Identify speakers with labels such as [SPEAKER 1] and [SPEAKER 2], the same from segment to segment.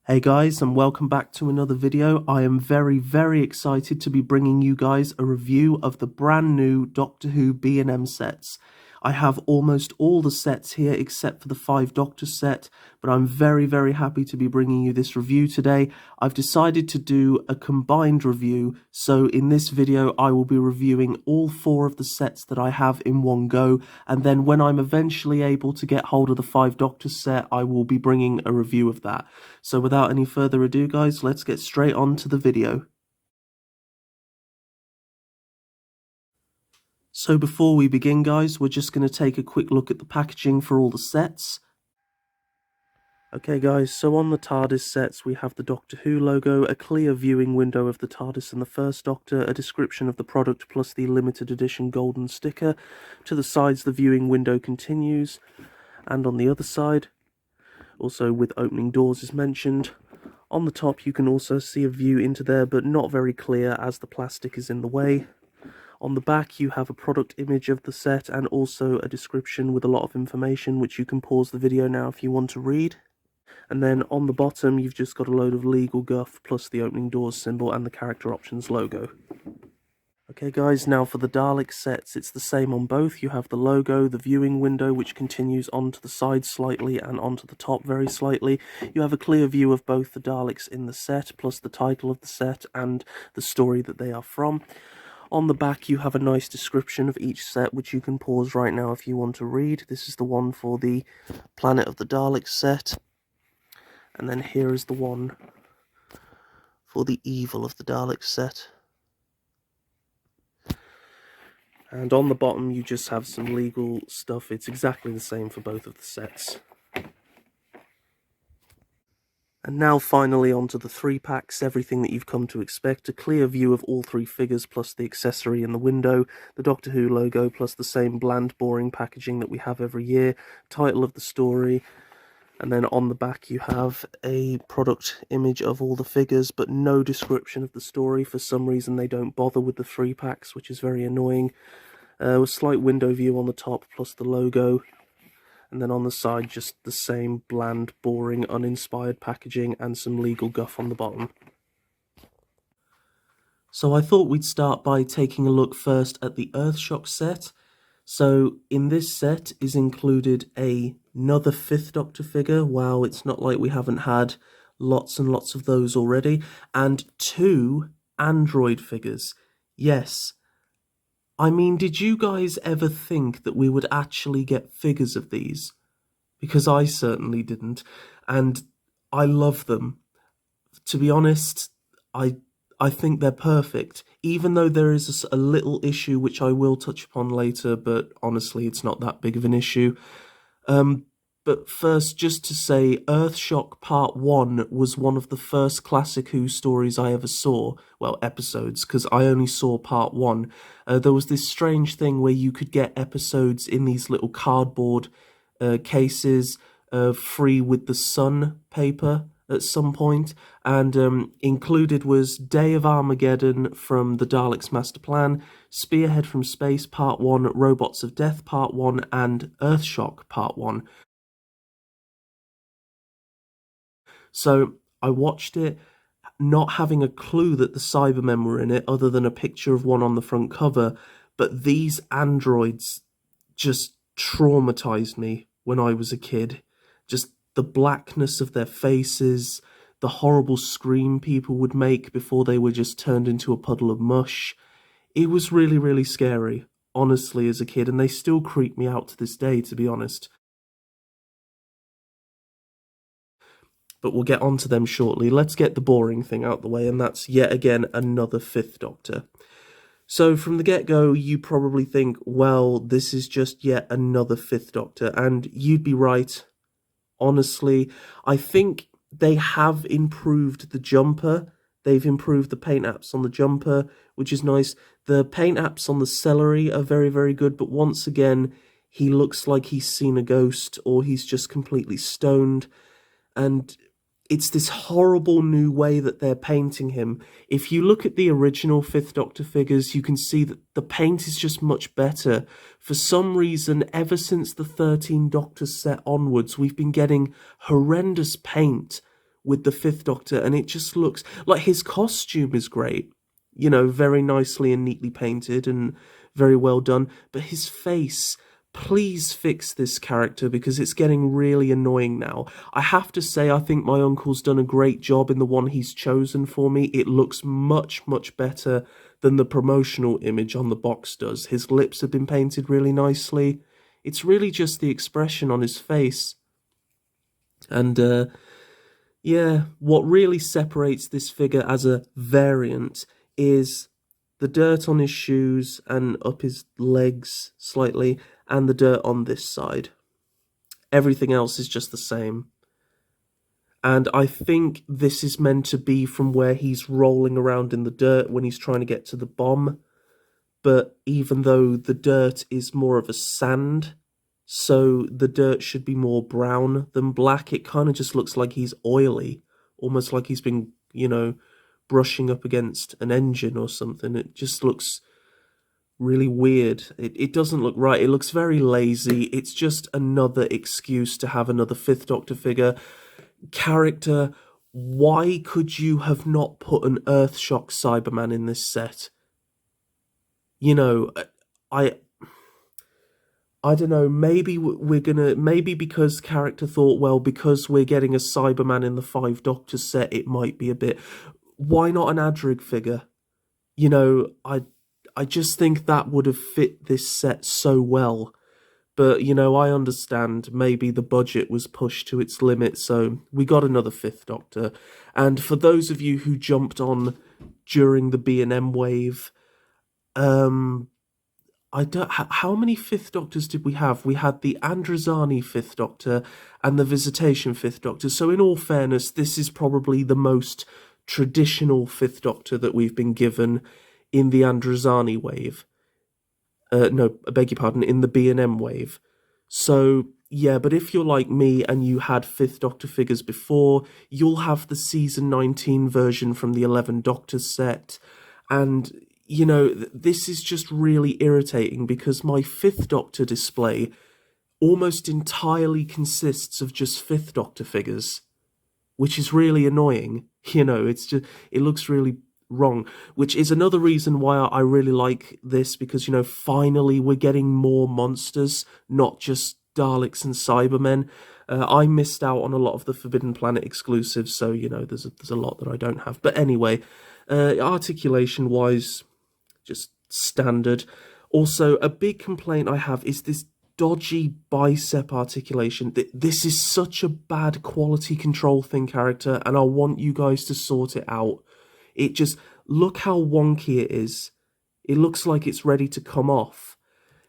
[SPEAKER 1] Hey guys, and welcome back to another video. I am very excited to be bringing you guys a review of the brand new Doctor Who B&M sets. I have almost all the sets here except for the 5 Doctor set, but I'm very happy to be bringing you this review today. I've decided to do a combined review, so in this video I will be reviewing all 4 of the sets that I have in one go, and then when I'm eventually able to get hold of the 5 Doctor set, I will be bringing a review of that. So without any further ado guys, let's get straight on to the video. So before we begin guys, we're just going to take a quick look at the packaging for all the sets. Okay guys, so on the TARDIS sets we have the Doctor Who logo, a clear viewing window of the TARDIS and the First Doctor, a description of the product plus the limited edition golden sticker. To the sides the viewing window continues, and on the other side, also with opening doors is mentioned. On the top you can also see a view into there, but not very clear as the plastic is in the way. On the back you have a product image of the set and also a description with a lot of information, which you can pause the video now if you want to read. And then on the bottom you've just got a load of legal guff plus the opening doors symbol and the character options logo. Okay guys, now for the Daleks sets, it's the same on both. You have the logo, the viewing window which continues onto the side slightly and onto the top very slightly. You have a clear view of both the Daleks in the set, plus the title of the set and the story that they are from. On the back you have a nice description of each set which you can pause right now if you want to read. This is the one for the Planet of the Daleks set. And then here is the one for the Evil of the Daleks set. And on the bottom you just have some legal stuff. It's exactly the same for both of the sets. And now finally onto the 3 packs, everything that you've come to expect. A clear view of all 3 figures plus the accessory in the window, the Doctor Who logo plus the same bland boring packaging that we have every year, title of the story, and then on the back you have a product image of all the figures but no description of the story. For some reason they don't bother with the 3 packs, which is very annoying. A slight window view on the top plus the logo. And then on the side, just the same bland, boring, uninspired packaging and some legal guff on the bottom. So I thought we'd start by taking a look first at the Earthshock set. So in this set is included another 5th Doctor figure. Wow, it's not like we haven't had lots and lots of those already. And 2 android figures. Yes. I mean, did you guys ever think that we would actually get figures of these? Because I certainly didn't, and I love them. To be honest, I think they're perfect, even though there is a little issue which I will touch upon later, but honestly it's not that big of an issue. But first, just to say, Earthshock Part 1 was one of the first Classic Who stories I ever saw. Well, episodes, because I only saw Part 1. There was this strange thing where you could get episodes in these little cardboard cases, free with the Sun paper at some point, and included was Day of Armageddon from the Daleks Master Plan, Spearhead from Space Part 1, Robots of Death Part 1, and Earthshock Part 1. So I watched it, not having a clue that the Cybermen were in it, other than a picture of one on the front cover, but these androids just traumatized me when I was a kid. Just the blackness of their faces, the horrible scream people would make before they were just turned into a puddle of mush. It was really scary, honestly, as a kid, and they still creep me out to this day, to be honest. But we'll get onto them shortly. Let's get the boring thing out the way, and that's yet again another 5th Doctor. So from the get-go, you probably think, well, this is just yet another 5th Doctor, and you'd be right. Honestly, I think they have improved the jumper. They've improved the paint apps on the jumper, which is nice. The paint apps on the celery are very good, but once again, he looks like he's seen a ghost, or he's just completely stoned, and it's this horrible new way that they're painting him. If you look at the original 5th Doctor figures, you can see that the paint is just much better. For some reason, ever since the 13 Doctor set onwards, we've been getting horrendous paint with the Fifth Doctor, and it just looks like his costume is great, you know, very nicely and neatly painted and very well done, but his face, please fix this character because it's getting really annoying now. I have to say, I think my uncle's done a great job in the one he's chosen for me. It looks much, much better than the promotional image on the box does. His lips have been painted really nicely. It's really just the expression on his face. And, yeah, what really separates this figure as a variant is the dirt on his shoes and up his legs slightly, and the dirt on this side. Everything else is just the same. And I think this is meant to be from where he's rolling around in the dirt when he's trying to get to the bomb. But even though the dirt is more of a sand, so the dirt should be more brown than black, it kind of just looks like he's oily, almost like he's been, you know, brushing up against an engine or something. It just looks really weird. It doesn't look right. It looks very lazy. It's just another excuse to have another Fifth Doctor figure. Character, why could you have not put an Earthshock Cyberman in this set? You know, I don't know, maybe maybe because character thought, well, because we're getting a Cyberman in the Five Doctors set, it might be a bit... Why not an Adrig figure? You know, I just think that would have fit this set so well. But, you know, I understand maybe the budget was pushed to its limit, so we got another Fifth Doctor. And for those of you who jumped on during the B&M wave, how many Fifth Doctors did we have? We had the Androzani Fifth Doctor and the Visitation Fifth Doctor. So in all fairness, this is probably the most traditional Fifth Doctor that we've been given in the Androzani wave. No, I beg your pardon, in the B&M wave. So, yeah, but if you're like me and you had Fifth Doctor figures before, you'll have the Season 19 version from the 11 Doctors set. And, you know, this is just really irritating because my Fifth Doctor display almost entirely consists of just Fifth Doctor figures, which is really annoying. You know, it's just, it looks really wrong, which is another reason why I really like this, because, you know, finally we're getting more monsters, not just Daleks and Cybermen. I missed out on a lot of the Forbidden Planet exclusives, so, you know, there's a lot that I don't have. But anyway, articulation-wise, just standard. Also, a big complaint I have is this dodgy bicep articulation. This is such a bad quality control thing, character, and I want you guys to sort it out. It just, look how wonky it is. It looks like it's ready to come off.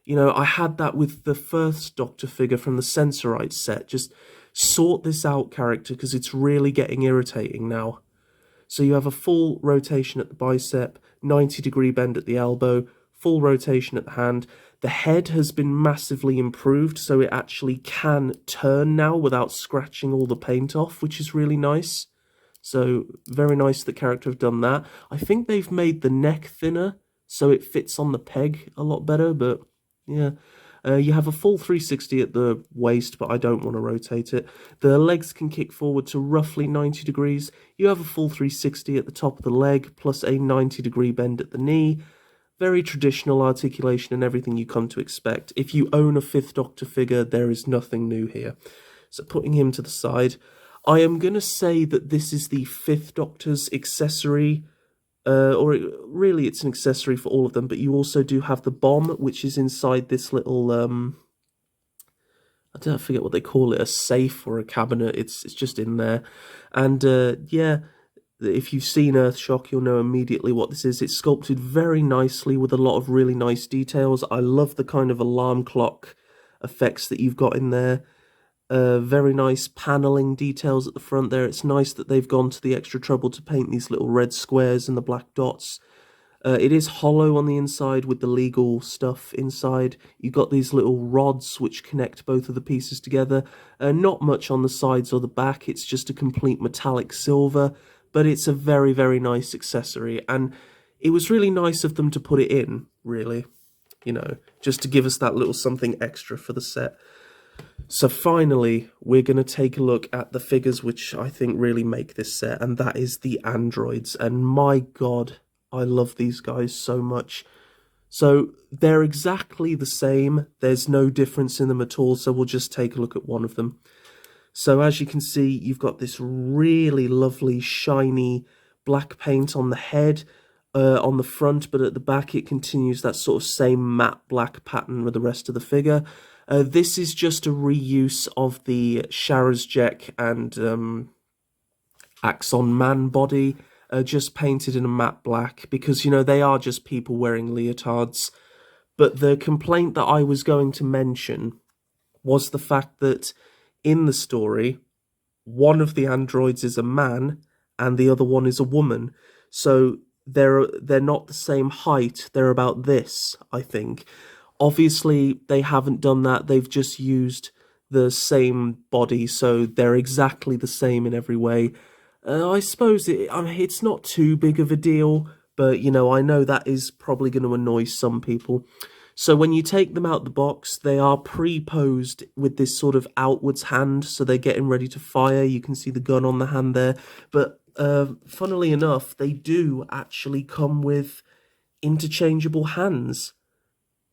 [SPEAKER 1] You know, I had that with the first Doctor figure from the Sensorite set. Just sort this out, character, because it's really getting irritating now. So you have a full rotation at the bicep, 90-degree bend at the elbow, full rotation at the hand. The head has been massively improved, so it actually can turn now without scratching all the paint off, which is really nice. So, very nice the character have done that. I think they've made the neck thinner, so it fits on the peg a lot better, but yeah. You have a full 360 at the waist, but I don't want to rotate it. The legs can kick forward to roughly 90 degrees. You have a full 360 at the top of the leg, plus a 90-degree bend at the knee. Very traditional articulation and everything you come to expect. If you own a Fifth Doctor figure, there is nothing new here. So putting him to the side, I am going to say that this is the Fifth Doctor's accessory, really it's an accessory for all of them, but you also do have the bomb, which is inside this little, I don't forget what they call it, a safe or a cabinet. It's just in there. And, yeah, if you've seen Earthshock, you'll know immediately what this is. It's sculpted very nicely with a lot of really nice details. I love the kind of alarm clock effects that you've got in there. Very nice paneling details at the front there. It's nice that they've gone to the extra trouble to paint these little red squares and the black dots. It is hollow on the inside with the legal stuff inside. You've got these little rods which connect both of the pieces together. Not much on the sides or the back. It's just a complete metallic silver, but it's a very, very nice accessory. And it was really nice of them to put it in, really. You know, just to give us that little something extra for the set. So finally, we're going to take a look at the figures which I think really make this set, and that is the androids. And my god, I love these guys so much. So they're exactly the same. There's no difference in them at all, so we'll just take a look at one of them. So as you can see, you've got this really lovely, shiny black paint on the head, on the front, but at the back it continues that sort of same matte black pattern with the rest of the figure. This is just a reuse of the Sharazjek and Axon Man body, just painted in a matte black, because, you know, they are just people wearing leotards. But the complaint that I was going to mention was the fact that in the story, one of the androids is a man and the other one is a woman. So they're not the same height. They're about this, I think. Obviously, they haven't done that. They've just used the same body, so they're exactly the same in every way. I suppose it's not too big of a deal, but, you know, I know that is probably going to annoy some people. So when you take them out the box, they are pre-posed with this sort of outwards hand, so they're getting ready to fire. You can see the gun on the hand there. But funnily enough, they do actually come with interchangeable hands,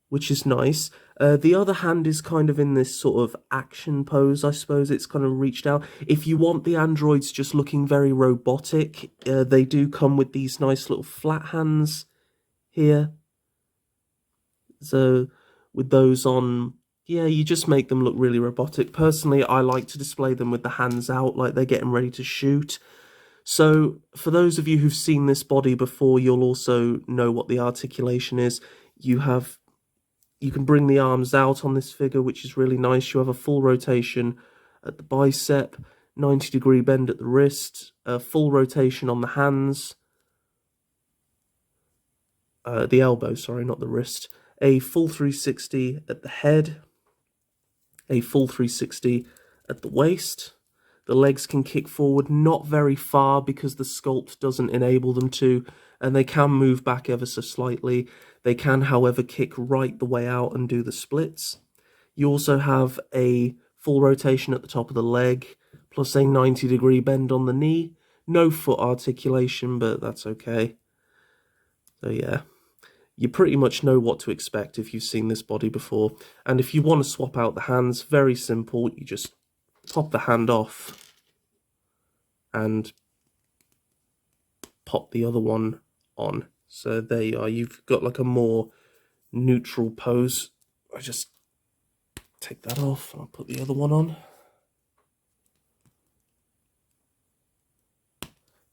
[SPEAKER 1] which is nice. The other hand is kind of in this sort of action pose, I suppose. It's kind of reached out. If you want the androids just looking very robotic, they do come with these nice little flat hands here. So with those on, yeah, you just make them look really robotic. Personally, I like to display them with the hands out, like they're getting ready to shoot. So for those of you who've seen this body before, you'll also know what the articulation is. You can bring the arms out on this figure, which is really nice. You have a full rotation at the bicep, 90-degree bend at the wrist, a full rotation on the hands, the elbow, sorry, not the wrist, a full 360 at the head, a full 360 at the waist. The legs can kick forward, not very far because the sculpt doesn't enable them to, and they can move back ever so slightly. They can, however, kick right the way out and do the splits. You also have a full rotation at the top of the leg, plus a 90-degree bend on the knee. No foot articulation, but that's okay. So yeah, you pretty much know what to expect if you've seen this body before. And if you want to swap out the hands, very simple. You just pop the hand off and pop the other one on. So there you are. You've got like a more neutral pose. I just take that off and I'll put the other one on.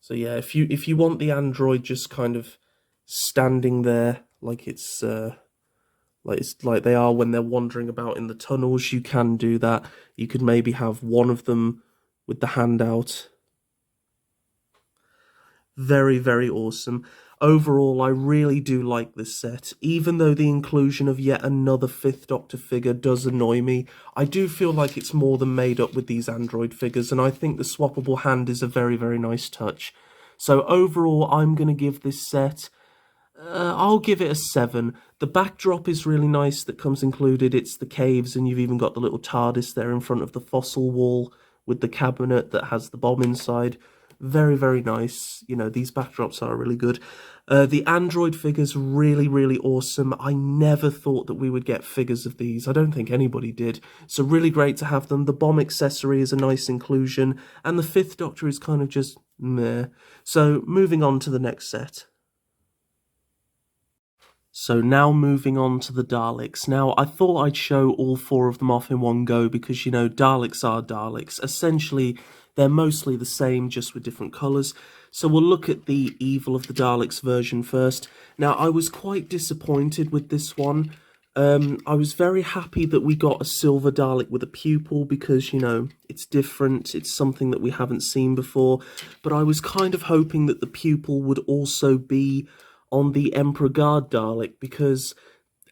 [SPEAKER 1] So yeah, if you want the android just kind of standing there like it's like they are when they're wandering about in the tunnels, you can do that. You could maybe have one of them with the hand out. Very, very awesome. Overall, I really do like this set. Even though the inclusion of yet another 5th Doctor figure does annoy me, I do feel like it's more than made up with these android figures, and I think the swappable hand is a very, very nice touch. So overall, I'm going to give this set, I'll give it a 7. The backdrop is really nice that comes included. It's the caves, and you've even got the little TARDIS there in front of the fossil wall with the cabinet that has the bomb inside. Very, very nice. You know, these backdrops are really good. The android figures, really, really awesome. I never thought that we would get figures of these. I don't think anybody did. So really great to have them. The bomb accessory is a nice inclusion. And the 5th Doctor is kind of just meh. So moving on to the next set. So now moving on to the Daleks. Now, I thought I'd show all 4 of them off in one go because, you know, Daleks are Daleks. Essentially, they're mostly the same, just with different colours. So we'll look at the Evil of the Daleks version first. Now, I was quite disappointed with this one. I was very happy that we got a silver Dalek with a pupil because, you know, it's different. It's something that we haven't seen before. But I was kind of hoping that the pupil would also be on the Emperor Guard Dalek because,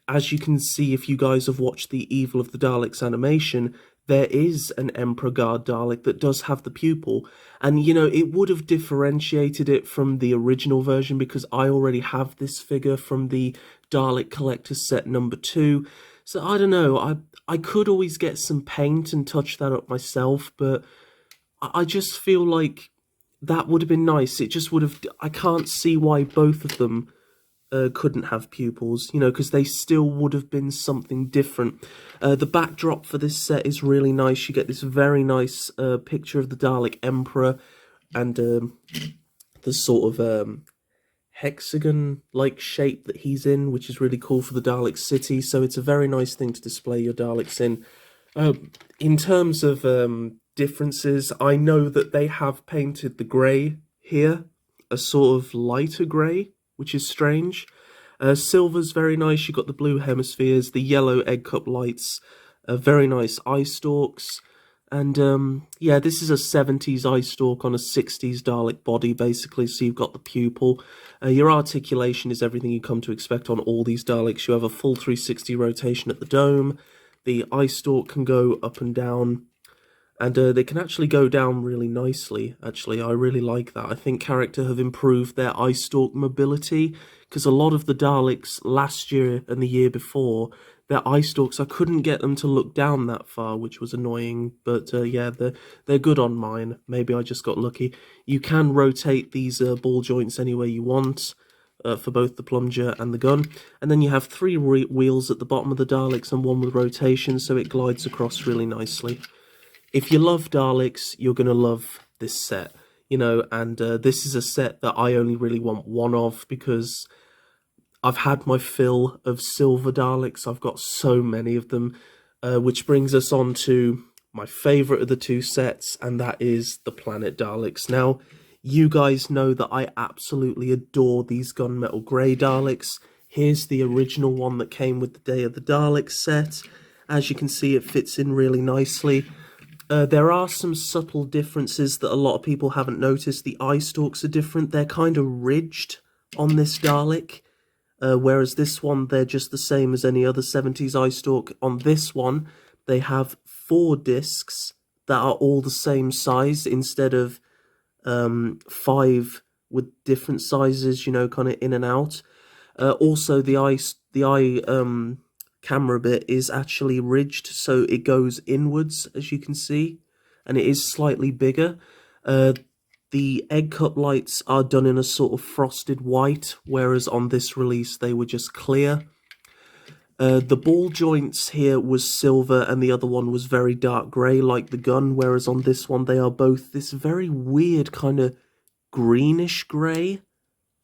[SPEAKER 1] as you can see if you guys have watched the Evil of the Daleks animation, there is an Emperor Guard Dalek that does have the pupil. And, you know, it would have differentiated it from the original version because I already have this figure from the Dalek Collector's Set number 2. So I don't know, I could always get some paint and touch that up myself, but I just feel like that would have been nice. It just would have, I can't see why both of them couldn't have pupils, you know, because they still would have been something different. The backdrop for this set is really nice. You get this very nice picture of the Dalek Emperor and the sort of hexagon-like shape that he's in, which is really cool for the Dalek city. So it's a very nice thing to display your Daleks in. In terms of differences, I know that they have painted the grey here a sort of lighter grey, which is strange. Silver's very nice. You've got the blue hemispheres, the yellow egg cup lights, very nice eye stalks. And yeah, this is a 70s eye stalk on a 60s Dalek body, basically. So you've got the pupil. Your articulation is everything you come to expect on all these Daleks. You have a full 360 rotation at the dome. The eye stalk can go up and down. And they can actually go down really nicely, actually. I really like that. I think character have improved their eye stalk mobility, because a lot of the Daleks last year and the year before, their eye stalks, I couldn't get them to look down that far, which was annoying. But yeah, they're good on mine. Maybe I just got lucky. You can rotate these ball joints any way you want. For both the plunger and the gun. And then you have 3 wheels at the bottom of the Daleks and 1 with rotation, so it glides across really nicely. If you love Daleks, you're going to love this set, you know, and this is a set that I only really want one of, because I've had my fill of silver Daleks. I've got so many of them, which brings us on to my favourite of the 2 sets, and that is the Planet Daleks. Now, you guys know that I absolutely adore these gunmetal grey Daleks. Here's the original one that came with the Day of the Daleks set. As you can see, it fits in really nicely. There are some subtle differences that a lot of people haven't noticed. The eye stalks are different. They're kind of ridged on this Dalek, whereas this one, they're just the same as any other 70s eye stalk. On this one, they have 4 discs that are all the same size instead of 5 with different sizes, you know, kind of in and out. Also, the eye camera bit is actually ridged, so it goes inwards, as you can see, and it is slightly bigger. The egg cup lights are done in a sort of frosted white, whereas on this release they were just clear. The ball joints here was silver and the other one was very dark grey like the gun, whereas on this one they are both this very weird kind of greenish grey.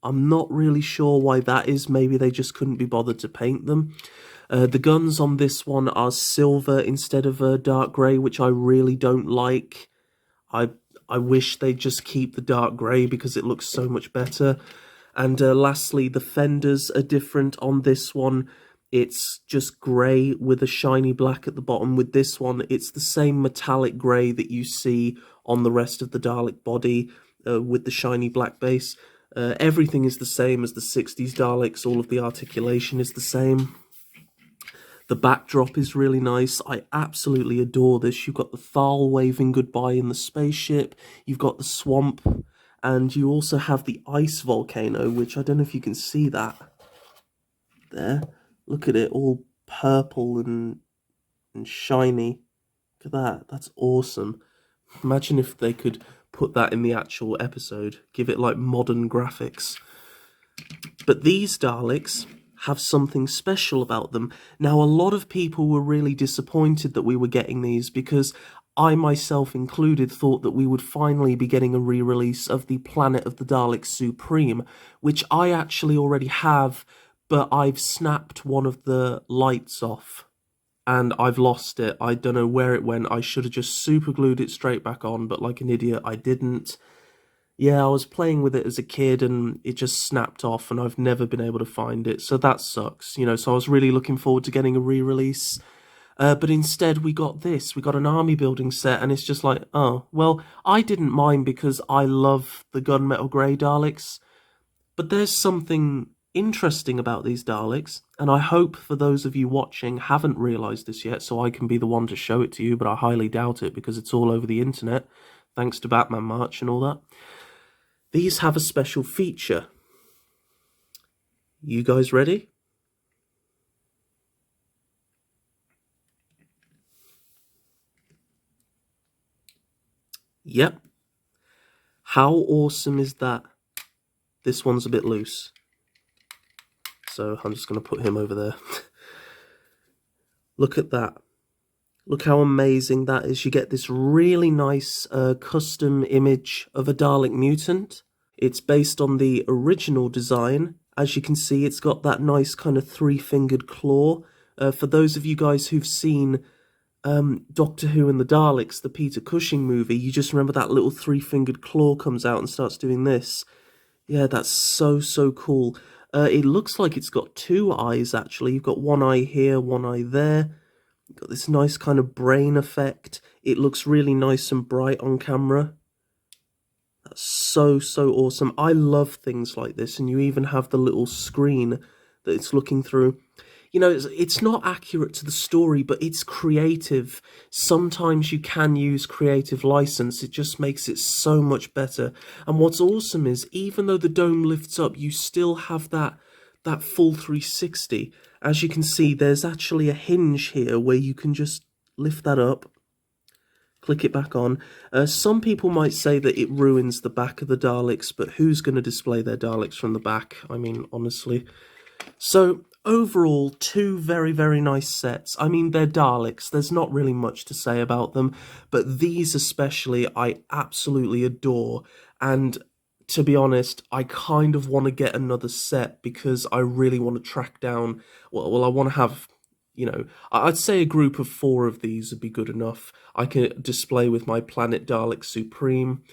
[SPEAKER 1] I'm not really sure why that is. Maybe they just couldn't be bothered to paint them. The guns on this one are silver instead of dark grey, which I really don't like. I wish they'd just keep the dark grey because it looks so much better. And lastly, the fenders are different on this one. It's just grey with a shiny black at the bottom. With this one, it's the same metallic grey that you see on the rest of the Dalek body with the shiny black base. Everything is the same as the 60s Daleks. All of the articulation is the same. The backdrop is really nice. I absolutely adore this. You've got the Thal waving goodbye in the spaceship. You've got the swamp. And you also have the ice volcano, which I don't know if you can see that. There. Look at it, all purple and shiny. Look at that. That's awesome. Imagine if they could put that in the actual episode. Give it like modern graphics. But these Daleks have something special about them. Now, a lot of people were really disappointed that we were getting these, because I myself included thought that we would finally be getting a re-release of the Planet of the Daleks Supreme, which I actually already have, but I've snapped one of the lights off and I've lost it. I don't know where it went. I should have just super glued it straight back on, but like an idiot, I didn't. Yeah, I was playing with it as a kid and it just snapped off and I've never been able to find it, so that sucks, you know. So I was really looking forward to getting a re-release, but instead we got this. We got an army building set and it's just like, oh, well, I didn't mind because I love the gunmetal grey Daleks, but there's something interesting about these Daleks, and I hope for those of you watching haven't realised this yet, so I can be the one to show it to you, but I highly doubt it because it's all over the internet, thanks to Batman March and all that. These have a special feature. You guys ready? Yep. How awesome is that? This one's a bit loose, so I'm just going to put him over there. Look at that. Look how amazing that is. You get this really nice custom image of a Dalek mutant. It's based on the original design. As you can see, it's got that nice kind of three-fingered claw. For those of you guys who've seen Doctor Who and the Daleks, the Peter Cushing movie, you just remember that little three-fingered claw comes out and starts doing this. Yeah, that's so, so cool. It looks like it's got two eyes, actually. You've got one eye here, one eye there. You've got this nice kind of brain effect. It looks really nice and bright on camera. That's so, so awesome. I love things like this, and you even have the little screen that it's looking through. You know, it's not accurate to the story, but it's creative. Sometimes you can use creative license. It just makes it so much better. And what's awesome is, even though the dome lifts up, you still have that full 360. As you can see, there's actually a hinge here where you can just lift that up, click it back on. Some people might say that it ruins the back of the Daleks, but who's going to display their Daleks from the back? I mean, honestly. So, overall, two very, very nice sets. I mean, they're Daleks. There's not really much to say about them, but these especially I absolutely adore. And to be honest, I kind of want to get another set because I really want to track down, well, I want to have, you know, I'd say a group of 4 of these would be good enough. I can display with my Planet Dalek Supreme,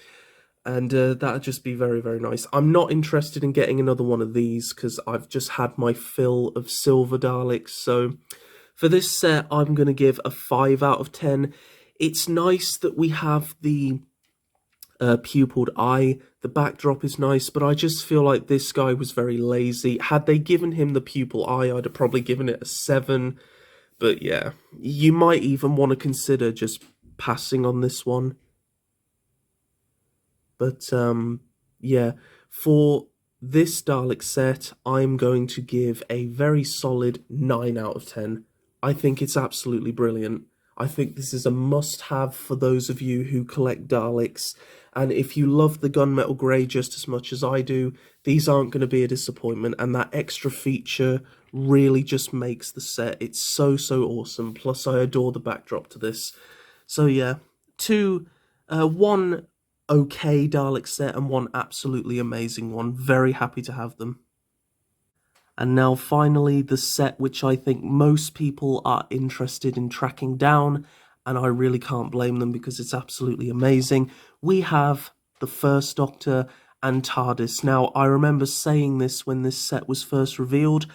[SPEAKER 1] and that'd just be very, very nice. I'm not interested in getting another one of these because I've just had my fill of silver Daleks, so for this set, I'm going to give a 5 out of 10. It's nice that we have the pupilled eye. The backdrop is nice, but I just feel like this guy was very lazy. Had they given him the pupil eye, I'd have probably given it a 7. But yeah, you might even want to consider just passing on this one. But yeah, for this Dalek set, I'm going to give a very solid 9 out of 10. I think it's absolutely brilliant. I think this is a must-have for those of you who collect Daleks, and if you love the gunmetal grey just as much as I do, these aren't going to be a disappointment, and that extra feature really just makes the set. It's so, so awesome, plus I adore the backdrop to this. So yeah, one okay Dalek set and one absolutely amazing one. Very happy to have them. And now finally the set which I think most people are interested in tracking down, and I really can't blame them because it's absolutely amazing. We have the First Doctor and TARDIS. Now, I remember saying this when this set was first revealed.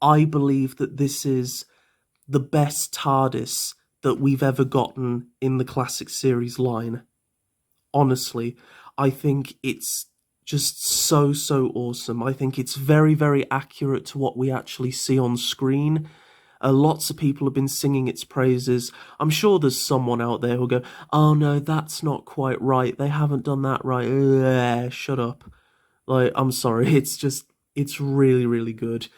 [SPEAKER 1] I believe that this is the best TARDIS that we've ever gotten in the classic series line. Honestly, I think it's just so, so awesome. I think it's very, very accurate to what we actually see on screen. Lots of people have been singing its praises. I'm sure there's someone out there who'll go, oh no, that's not quite right. They haven't done that right. Shut up. Like, I'm sorry. It's really, really good.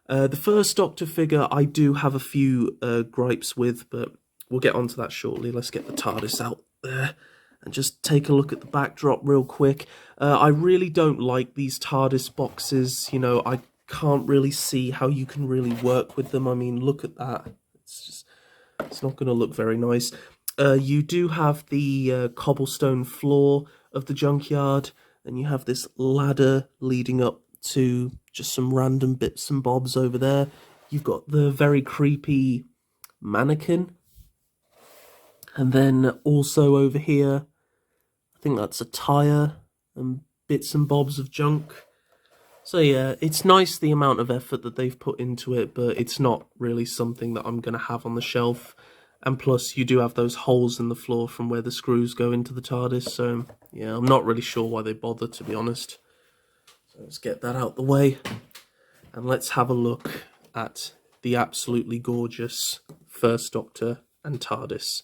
[SPEAKER 1] The First Doctor figure, I do have a few gripes with, but we'll get onto that shortly. Let's get the TARDIS out there and just take a look at the backdrop real quick. I really don't like these TARDIS boxes. You know, I can't really see how you can really work with them. I mean, look at that. It's not going to look very nice. You do have the cobblestone floor of the junkyard, and you have this ladder leading up to just some random bits and bobs over there. You've got the very creepy mannequin. And then also over here, I think that's a tyre and bits and bobs of junk. So yeah, it's nice the amount of effort that they've put into it, but it's not really something that I'm going to have on the shelf. And plus, you do have those holes in the floor from where the screws go into the TARDIS, so yeah, I'm not really sure why they bother, to be honest. So let's get that out the way, and let's have a look at the absolutely gorgeous First Doctor and TARDIS.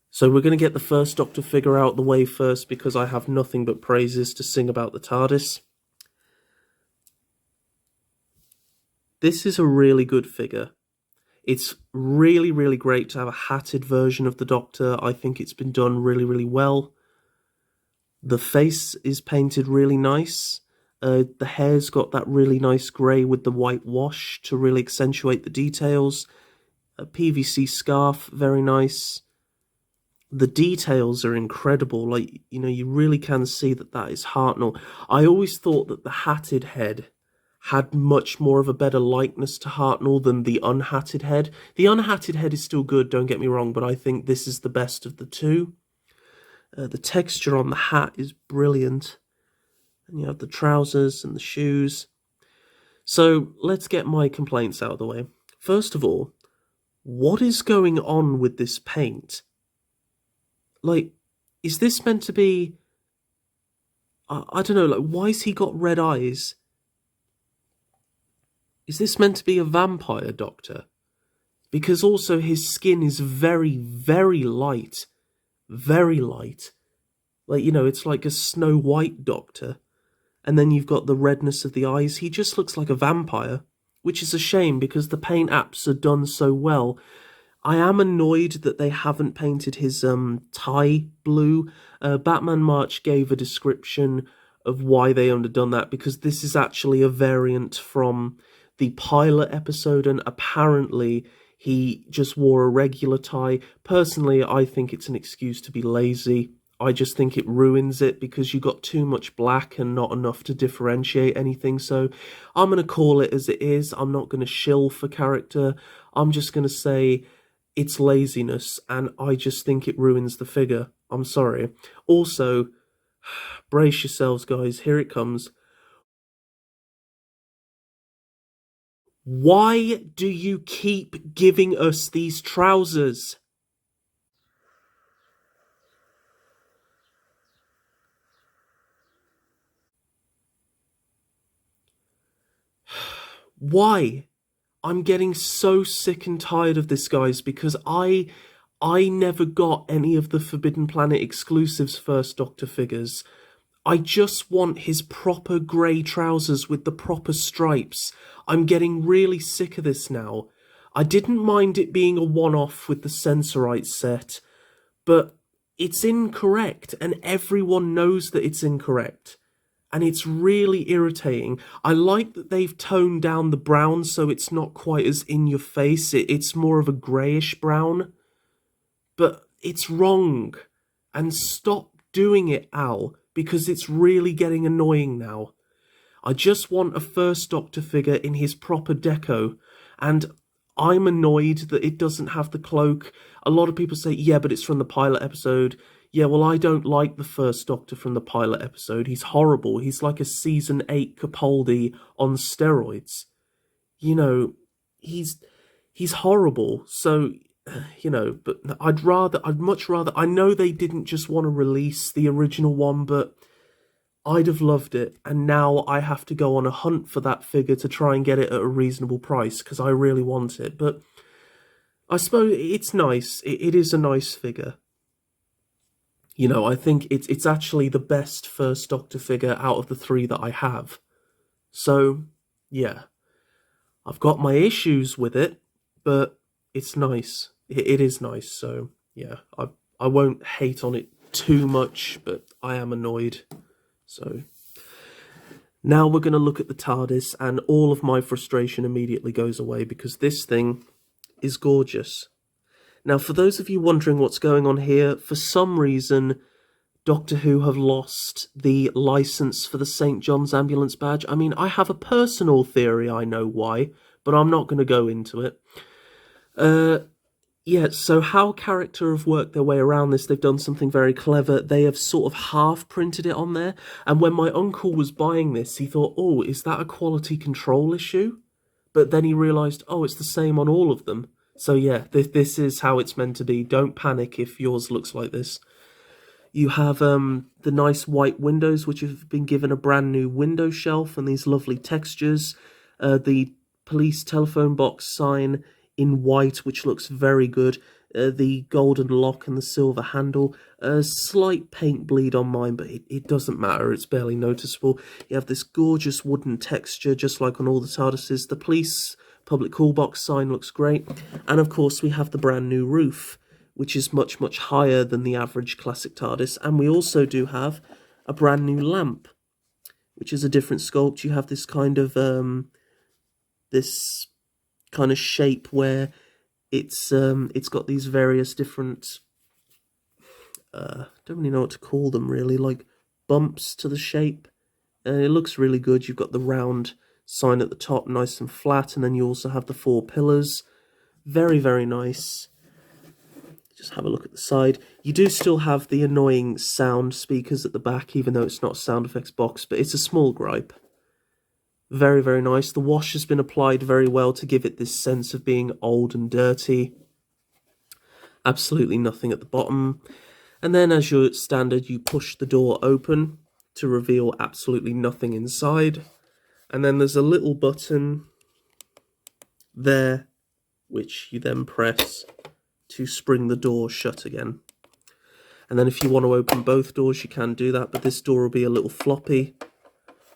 [SPEAKER 1] So we're going to get the First Doctor figure out the way first because I have nothing but praises to sing about the TARDIS. This is a really good figure. It's really, really great to have a hatted version of the Doctor. I think it's been done really, really well. The face is painted really nice. The hair's got that really nice grey with the white wash to really accentuate the details. A PVC scarf, very nice. The details are incredible. Like, you know, you really can see that that is Hartnell. I always thought that the hatted head had much more of a better likeness to Hartnell than the unhatted head. The unhatted head is still good, don't get me wrong, but I think this is the best of the two. The texture on the hat is brilliant. And you have the trousers and the shoes. So let's get my complaints out of the way. First of all, what is going on with this paint? Like, is this meant to be... I don't know, like, why has he got red eyes? Is this meant to be a vampire doctor? Because also his skin is very, very light. Very light. Like, you know, it's like a Snow White doctor. And then you've got the redness of the eyes. He just looks like a vampire, which is a shame because the paint apps are done so well. I am annoyed that they haven't painted his tie blue. Batman March gave a description of why they underdone that, because this is actually a variant from the pilot episode, and apparently he just wore a regular tie. Personally, I think it's an excuse to be lazy. I just think it ruins it because you got too much black and not enough to differentiate anything. So I'm going to call it as it is. I'm not going to shill for character. I'm just going to say it's laziness, and I just think it ruins the figure. I'm sorry. Also, brace yourselves, guys. Here it comes. Why do you keep giving us these trousers? Why? I'm getting so sick and tired of this, guys, because I never got any of the Forbidden Planet exclusives First Doctor figures. I just want his proper grey trousers with the proper stripes. I'm getting really sick of this now. I didn't mind it being a one-off with the Sensorite set, but it's incorrect, and everyone knows that it's incorrect. And it's really irritating. I like that they've toned down the brown so it's not quite as in your face. It's more of a greyish brown. But it's wrong. And stop doing it, Al, because it's really getting annoying now. I just want a First Doctor figure in his proper deco. And I'm annoyed that it doesn't have the cloak. A lot of people say, yeah, but it's from the pilot episode. Yeah, well, I don't like the First Doctor from the pilot episode. He's horrible. He's like a Season 8 Capaldi on steroids. You know, he's horrible. So, you know, but I'd much rather... I know they didn't just want to release the original one, but I'd have loved it. And now I have to go on a hunt for that figure to try and get it at a reasonable price, because I really want it. But I suppose it's nice. It is a nice figure. You know, I think it's actually the best First Doctor figure out of the three that I have. So, yeah. I've got my issues with it, but it's nice. It is nice, so, yeah. I won't hate on it too much, but I am annoyed. So, now we're going to look at the TARDIS, and all of my frustration immediately goes away, because this thing is gorgeous. Now, for those of you wondering what's going on here, for some reason, Doctor Who have lost the license for the St. John's Ambulance badge. I mean, I have a personal theory, I know why, but I'm not going to go into it. Yeah, so how character have worked their way around this, they've done something very clever. They have sort of half-printed it on there, and when my uncle was buying this, he thought, oh, is that a quality control issue? But then he realised, oh, it's the same on all of them. So yeah, this is how it's meant to be. Don't panic if yours looks like this. You have the nice white windows, which have been given a brand new window shelf and these lovely textures. The police telephone box sign in white, which looks very good. The golden lock and the silver handle. A slight paint bleed on mine, but it doesn't matter. It's barely noticeable. You have this gorgeous wooden texture, just like on all the TARDISes. The police public call box sign looks great. And of course, we have the brand new roof, which is much, much higher than the average classic TARDIS. And we also do have a brand new lamp, which is a different sculpt. You have this kind of shape where it's got these various different don't really know what to call them really, like bumps to the shape. It looks really good. You've got the round sign at the top, nice and flat, and then you also have the 4 pillars. Very, very nice. Just have a look at the side. You do still have the annoying sound speakers at the back, even though it's not a sound effects box, but it's a small gripe. Very, very nice. The wash has been applied very well to give it this sense of being old and dirty. Absolutely nothing at the bottom. And then, as your standard, you push the door open to reveal absolutely nothing inside. And then there's a little button there, which you then press to spring the door shut again. And then if you want to open both doors, you can do that, but this door will be a little floppy.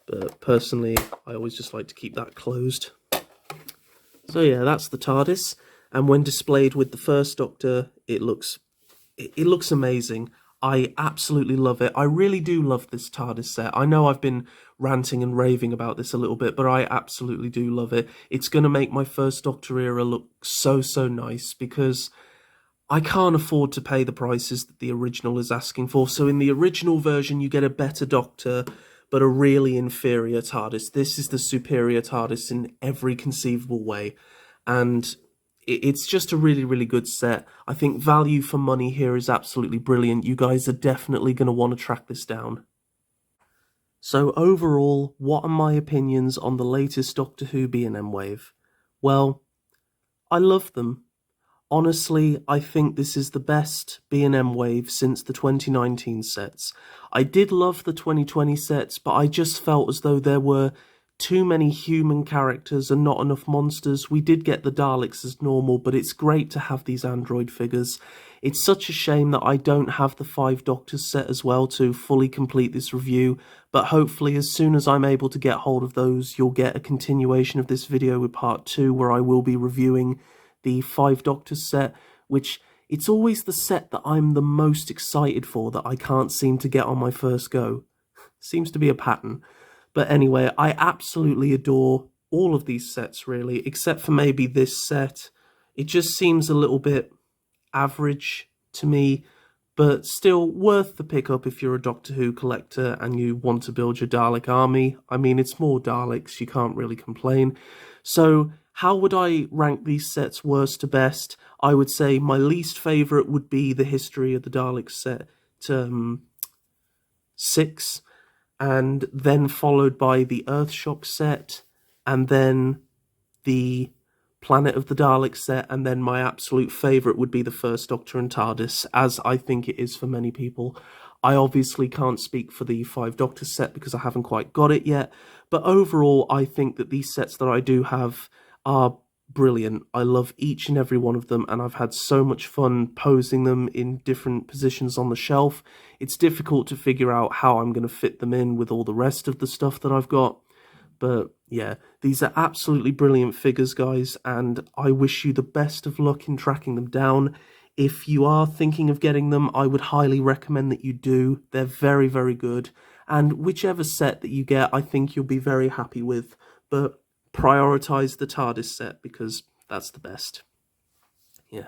[SPEAKER 1] But personally, I always just like to keep that closed. So yeah, that's the TARDIS. And when displayed with the first Doctor, it looks amazing. I absolutely love it. I really do love this TARDIS set. I know I've been ranting and raving about this a little bit, but I absolutely do love it. It's going to make my first Doctor era look so, so nice, because I can't afford to pay the prices that the original is asking for. So in the original version, you get a better Doctor, but a really inferior TARDIS. This is the superior TARDIS in every conceivable way. And it's just a really, really good set. I think value for money here is absolutely brilliant. You guys are definitely going to want to track this down. So overall, what are my opinions on the latest Doctor Who B&M wave? Well, I love them. Honestly, I think this is the best B&M wave since the 2019 sets. I did love the 2020 sets, but I just felt as though there were too many human characters and not enough monsters. We did get the Daleks as normal, but it's great to have these android figures. It's such a shame that I don't have the 5 Doctors set as well to fully complete this review, but hopefully as soon as I'm able to get hold of those, you'll get a continuation of this video with part 2, where I will be reviewing the 5 Doctors set, which it's always the set that I'm the most excited for that I can't seem to get on my first go. Seems to be a pattern. But anyway, I absolutely adore all of these sets, really, except for maybe this set. It just seems a little bit average to me, but still worth the pickup if you're a Doctor Who collector and you want to build your Dalek army. I mean, it's more Daleks, you can't really complain. So how would I rank these sets worst to best? I would say my least favourite would be the History of the Daleks set 6. And then followed by the Earthshock set, and then the Planet of the Daleks set, and then my absolute favourite would be the first Doctor and TARDIS, as I think it is for many people. I obviously can't speak for the 5 Doctors set because I haven't quite got it yet, but overall I think that these sets that I do have are brilliant. I love each and every one of them, and I've had so much fun posing them in different positions on the shelf. It's difficult to figure out how I'm going to fit them in with all the rest of the stuff that I've got. But yeah, these are absolutely brilliant figures, guys, and I wish you the best of luck in tracking them down. If you are thinking of getting them, I would highly recommend that you do. They're very, very good. And whichever set that you get, I think you'll be very happy with. But prioritize the TARDIS set because that's the best. Yeah.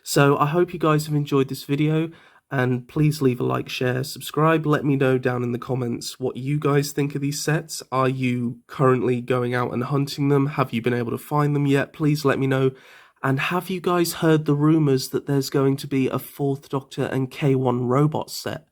[SPEAKER 1] So I hope you guys have enjoyed this video, and please leave a like, share, subscribe. Let me know down in the comments what you guys think of these sets. Are you currently going out and hunting them? Have you been able to find them yet? Please let me know. And have you guys heard the rumours that there's going to be a 4th Doctor and K1 robot set?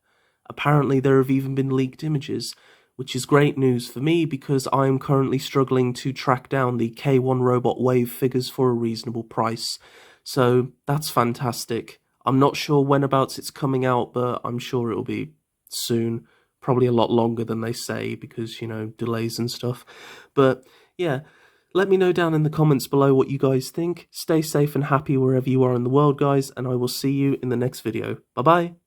[SPEAKER 1] Apparently there have even been leaked images, which is great news for me because I am currently struggling to track down the K1 Robot Wave figures for a reasonable price. So that's fantastic. I'm not sure whenabouts it's coming out, but I'm sure it'll be soon. Probably a lot longer than they say because, you know, delays and stuff. But yeah, let me know down in the comments below what you guys think. Stay safe and happy wherever you are in the world, guys, and I will see you in the next video. Bye-bye.